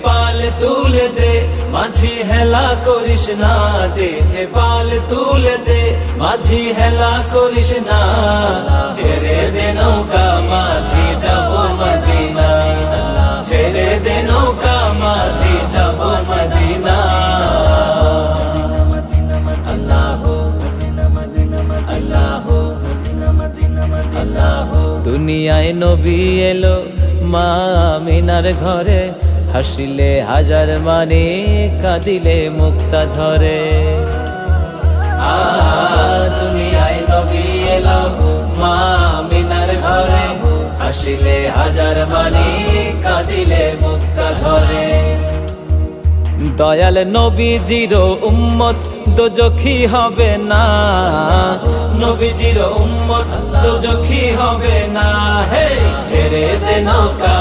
পাল তুলে দে, মাঝি হেলা করিস না, দেহে পাল তুলে দে, মাঝি হেলা করিস না। ছেড়ে দে নৌকা মাঝি যাব মদিনা, ছেড়ে দে নৌকা মাঝি যাব মদিনা। দুনিয়ায় নবী এলো মা আমিনার ঘরে, হাসিলে হাজার মানে কাঁদিলে মুক্তা ঝরে। দুনিয়ায় নবী এলো মা আমিনার ঘরে, হাসিলে হাজার মানে কাঁদিলে মুক্তা ঝরে। দয়াল নবীজির উম্মত দোজখী হবে না, নবীজির উম্মত দোজখী হবে না। হে ছেড়ে দে নৌকা